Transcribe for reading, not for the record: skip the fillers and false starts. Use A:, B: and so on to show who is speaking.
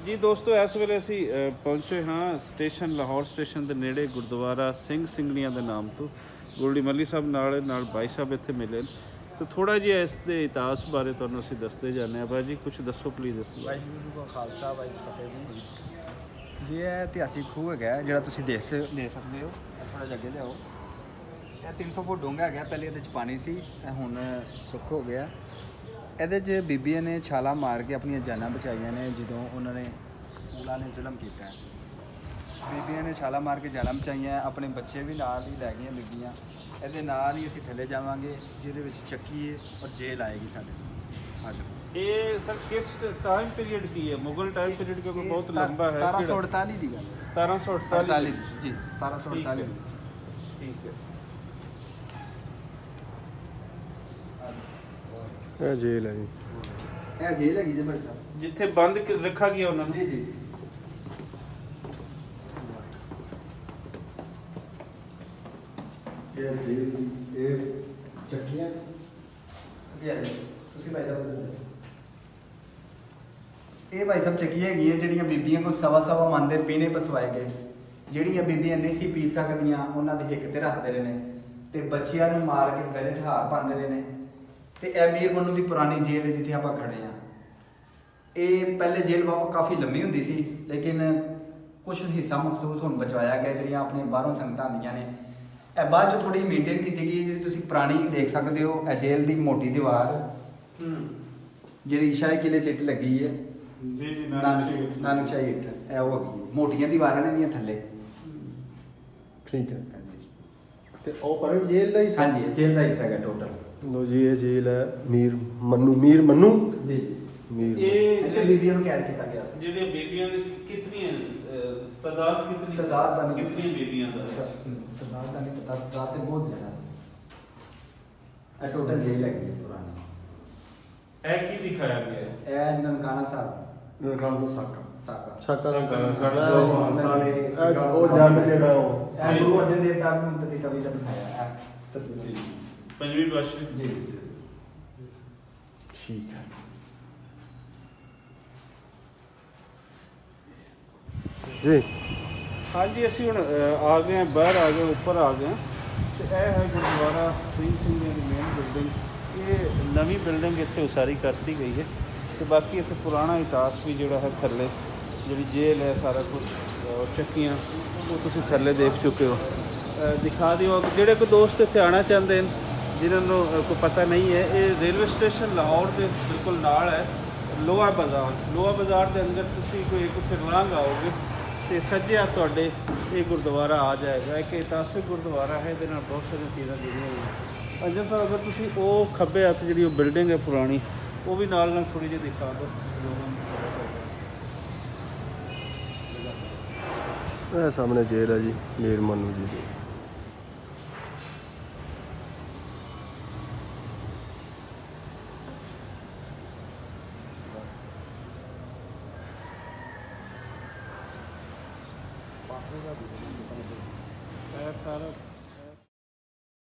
A: जी दोस्तों इस ਵੇਲੇ ਅਸੀਂ ਪਹੁੰਚੇ ਹਾਂ ਸਟੇਸ਼ਨ ਲਾਹੌਰ ਸਟੇਸ਼ਨ ਦੇ ਨੇੜੇ ਗੁਰਦੁਆਰਾ ਸਿੰਘ ਸਿੰਘਣੀਆਂ ਦੇ ਨਾਮ ਤੋਂ ਗੋਲਡੀ ਮੱਲੀ ਸਾਹਿਬ ਨਾਲ ਬਾਈ ਸਾਹਿਬ ਇੱਥੇ ਮਿਲੇ ਤੇ ਥੋੜਾ ਜਿਹਾ ਇਸ ਦੇ ਇਤਿਹਾਸ ਬਾਰੇ ਤੁਹਾਨੂੰ ਅਸੀਂ ਦੱਸਦੇ ਜਾਂਦੇ ਹਾਂ। ਬਾਈ ਜੀ ਕੁਝ ਦੱਸੋ ਪਲੀਜ਼।
B: ਵਾਹਿਗੁਰੂ ਜੀ ਕਾ ਖਾਲਸਾ ਵਾਹਿਗੁਰੂ ਫਤਿਹ ਜੀ। ਇਹ ਇਤਿਹਾਸਿਕ ਖੂਹ ਹੈਗਾ ਜਿਹੜਾ ਤੁਸੀਂ ਦੇਖ ਸਕਦੇ ਹੋ। ਥੋੜਾ ਜਿਹਾ ਅੱਗੇ ਲਿਆਓ। ਇਹ 300 ਫੁੱਟ ਡੂੰਘਾ ਹੈਗਾ। ਪਹਿਲੇ ਇਹਦੇ 'ਚ ਪਾਣੀ ਸੀ, ਹੁਣ ਸੁੱਕ ਹੋ ਗਿਆ। ਇਹਦੇ 'ਚ ਬੀਬੀਆਂ ਨੇ ਛਾਲਾਂ ਮਾਰ ਕੇ ਆਪਣੀਆਂ ਜਾਨਾਂ ਬਚਾਈਆਂ ਨੇ ਜਦੋਂ ਉਹਨਾਂ ਨੇ ਮੁਗਲਾਂ ਨੇ ਜ਼ੁਲਮ ਕੀਤਾ। ਬੀਬੀਆਂ ਨੇ ਛਾਲਾਂ ਮਾਰ ਕੇ ਜਾਨਾਂ ਬਚਾਈਆਂ, ਆਪਣੇ ਬੱਚੇ ਵੀ ਨਾਲ ਹੀ ਲੈ ਗਈਆਂ ਬੀਬੀਆਂ। ਇਹਦੇ ਨਾਲ ਹੀ ਅਸੀਂ ਥੱਲੇ ਜਾਵਾਂਗੇ ਜਿਹਦੇ ਵਿੱਚ ਚੱਕੀ ਹੈ ਔਰ ਜੇਲ੍ਹ ਆਏਗੀ ਸਾਡੇ। ਆ ਜਾਓ।
A: ਇਹ ਸਰ ਕਿਸ ਟਾਈਮ ਪੀਰੀਅਡ ਕੀ ਹੈ? ਮੁਗਲ ਟਾਈਮ ਪੀਰੀਅਡ ਕਿਉਂਕਿ ਬਹੁਤ ਲੰਬਾ ਹੈ।
B: 1748 ਦੀ ਗੱਲ।
A: 1748
B: ਜੀ 1748।
A: ਠੀਕ ਹੈ।
C: ਇਹ ਜੇਲ੍ਹ ਹੈ ਜੀ।
B: ਇਹ ਜੇਲ੍ਹ ਹੈਗੀ ਜੀ ਭਾਈ ਸਾਹਿਬ,
A: ਜਿੱਥੇ ਬੰਦ ਰੱਖਾ ਗਿਆ ਉਹਨਾਂ ਨੂੰ।
B: ਜੀ ਜੀ।
C: ਇਹ ਜੇਲ੍ਹ ਇਹ ਚੱਕੀਆਂ
B: ਤੁਸੀਂ ਭਾਈ ਸਾਹਿਬ ਇਹ ਭਾਈ ਸਾਹਿਬ ਚੱਕੀਆਂ ਹੈਗੀਆਂ ਜਿਹੜੀਆਂ ਬੀਬੀਆਂ ਕੋਲ ਸਵਾ ਮਨ ਦੇ ਪੀਣੇ ਪਸਵਾਏ ਗਏ। ਜਿਹੜੀਆਂ ਬੀਬੀਆਂ ਨਹੀਂ ਸੀ ਪੀ ਸਕਦੀਆਂ ਉਹਨਾਂ ਦੀ ਹਿੱਕ ਤੇ ਰੱਖਦੇ ਰਹੇ ਨੇ ਤੇ ਬੱਚਿਆਂ ਨੂੰ ਮਾਰ ਕੇ ਗਲੇ 'ਚ ਹਾਰ ਪਾਉਂਦੇ ਰਹੇ ਨੇ। ਤੇ ਇਹ ਮੀਰ ਮਨੂ ਦੀ ਪੁਰਾਣੀ ਜੇਲ੍ਹ ਜਿੱਥੇ ਆਪਾਂ ਖੜੇ ਆ। ਇਹ ਪਹਿਲੇ ਜੇਲ੍ਹ ਕਾਫੀ ਲੰਮੀ ਹੁੰਦੀ ਸੀ ਲੇਕਿਨ ਕੁਝ ਹਿੱਸਾ ਮਖਸੂਸ ਹੁਣ ਬਚਵਾਇਆ ਗਿਆ ਜਿਹੜੀਆਂ ਆਪਣੇ ਬਾਹਰੋਂ ਸੰਗਤਾਂ ਆਉਂਦੀਆਂ ਨੇ। ਇਹ ਬਾਅਦ 'ਚ ਥੋੜੀ ਮੇਨਟੇਨ ਕੀਤੀ ਗਈ। ਜਿਹੜੀ ਤੁਸੀਂ ਪੁਰਾਣੀ ਦੇਖ ਸਕਦੇ ਹੋ ਇਹ ਜੇਲ੍ਹ ਦੀ ਮੋਟੀ ਦੀਵਾਰ ਜਿਹੜੀ ਸ਼ਾਹੀ ਕਿਲੇ 'ਚ ਇੱਟ ਲੱਗੀ ਹੈ।
A: ਜੀ ਜੀ
B: ਨਾਨਕਸ਼ਾਹੀ ਇੱਟ ਇਹ ਉਹ ਹੈਗੀ ਮੋਟੀਆਂ ਦੀਵਾਰਾਂ ਨੇ ਦੀਆਂ ਥੱਲੇ।
C: ਠੀਕ ਹੈ। ਤੇ ਉਹ ਪਰ ਜੇਲ੍ਹ ਦਾ ਹੀ
B: ਹਾਂਜੀ ਜੇਲ੍ਹ ਦਾ ਹਿੱਸਾ ਹੈਗਾ ਟੋਟਲ।
C: ਲੋ ਜੀ ਇਹ ਜੇਲ੍ਹ ਹੈ ਮੀਰ ਮਨੂ
B: ਜੀ।
C: ਮੀਰ
A: ਇਹ
B: ਇੱਥੇ ਬੀਬੀਆਂ ਨੂੰ ਕੈਦ ਕੀਤਾ ਗਿਆ ਸੀ।
A: ਜਿਹੜੀਆਂ ਬੀਬੀਆਂ ਦੀ ਕਿਤਨੀਆਂ ਤਾਦਾਦ ਕਿਤਨੀ
B: ਤਾਦਾਦ ਦਾ ਨਹੀਂ
A: ਕਿਤਨੀ ਬੀਬੀਆਂ ਦਾ
B: ਤਾਦਾਦ ਦਾ ਨਹੀਂ ਪਤਾ। ਤਾਦਾਦ ਤੇ ਬਹੁਤ ਜ਼ਿਆਦਾ ਸੀ। ਇਹ ਟੋਟਲ ਜੇਲ੍ਹ ਹੈਗੀ ਪੁਰਾਣੀ।
A: ਇਹ ਕੀ ਦਿਖਾਇਆ ਗਿਆ ਹੈ?
B: ਇਹ ਨਨਕਾਣਾ ਸਾਹਿਬ
C: ਖਾਨ ਦਾ ਸਾਕਾ
B: ਸਾਕਾ
C: ਉਹ ਜੰਡ ਜਿਹੜਾ ਉਹ
B: ਇਹ ਗੁਰੂ ਅਰਜਨ ਦੇਵ ਸਾਹਿਬ ਨੂੰ ਤੇ ਕਵੀ ਦਾ ਬਣਾਇਆ ਹੈ ਤਸਵੀਰ।
A: ਪੰਜਵੀਂ ਪਾਤਸ਼ਾਹੀ
B: ਜੀ
C: ਠੀਕ ਹੈ। ਜੀ
A: ਹਾਂਜੀ ਅਸੀਂ ਹੁਣ ਆ ਗਏ ਹਾਂ, ਬਾਹਰ ਆ ਗਏ, ਉੱਪਰ ਆ ਗਏ ਤੇ ਇਹ ਹੈ ਗੁਰਦੁਆਰਾ ਸਿੰਘ ਸਿੰਘਾਂ ਦੀ ਮੇਨ ਬਿਲਡਿੰਗ। ਇਹ ਨਵੀਂ ਬਿਲਡਿੰਗ ਇੱਥੇ ਉਸਾਰੀ ਕਰਤੀ ਗਈ ਹੈ ਤੇ ਬਾਕੀ ਇੱਥੇ ਪੁਰਾਣਾ ਇਤਿਹਾਸ ਵੀ ਜਿਹੜਾ ਹੈ ਥੱਲੇ ਜਿਹੜੀ ਜੇਲ੍ਹ ਹੈ ਸਾਰਾ ਕੁਝ ਚੱਕੀਆਂ ਉਹ ਤੁਸੀਂ ਥੱਲੇ ਦੇਖ ਚੁੱਕੇ ਹੋ। ਦਿਖਾ ਦਿਓ ਜਿਹੜੇ ਕੋਈ ਦੋਸਤ ਇੱਥੇ ਆਉਣਾ ਚਾਹੁੰਦੇ ਨੇ ਜਿਨ੍ਹਾਂ ਨੂੰ ਕੋਈ ਪਤਾ ਨਹੀਂ ਹੈ। ਇਹ ਰੇਲਵੇ ਸਟੇਸ਼ਨ ਲਾਹੌਰ ਦੇ ਬਿਲਕੁਲ ਨਾਲ ਹੈ। ਲੋਹਾ ਬਾਜ਼ਾਰ ਦੇ ਅੰਦਰ ਤੁਸੀਂ ਕੋਈ ਇੱਕ ਲਾਂਘ ਆਓਗੇ ਤੇ ਸੱਜੇ ਹੱਥ ਤੁਹਾਡੇ ਇਹ ਗੁਰਦੁਆਰਾ ਆ ਜਾਏਗਾ। ਇੱਕ ਇਤਿਹਾਸਿਕ ਗੁਰਦੁਆਰਾ ਹੈ। ਇਹਦੇ ਨਾਲ ਬਹੁਤ ਸਾਰੀਆਂ ਚੀਜ਼ਾਂ ਜੁੜੀਆਂ ਹੋਈਆਂ। ਅਜੇ ਤਾਂ ਅਗਰ ਤੁਸੀਂ ਉਹ ਖੱਬੇ ਹੱਥ ਜਿਹੜੀ ਉਹ ਬਿਲਡਿੰਗ ਹੈ ਪੁਰਾਣੀ ਉਹ ਵੀ ਨਾਲ ਥੋੜੀ ਜਿਹੀ ਦਿਖਾ ਦਿਓ ਲੋਕਾਂ ਨੂੰ।
C: ਇਹ ਸਾਹਮਣੇ ਜੇਲ੍ਹ ਹੈ ਜੀ ਮੀਰ ਮਨੂ ਜੀ ਦੀ।
A: ਸਾਰਾ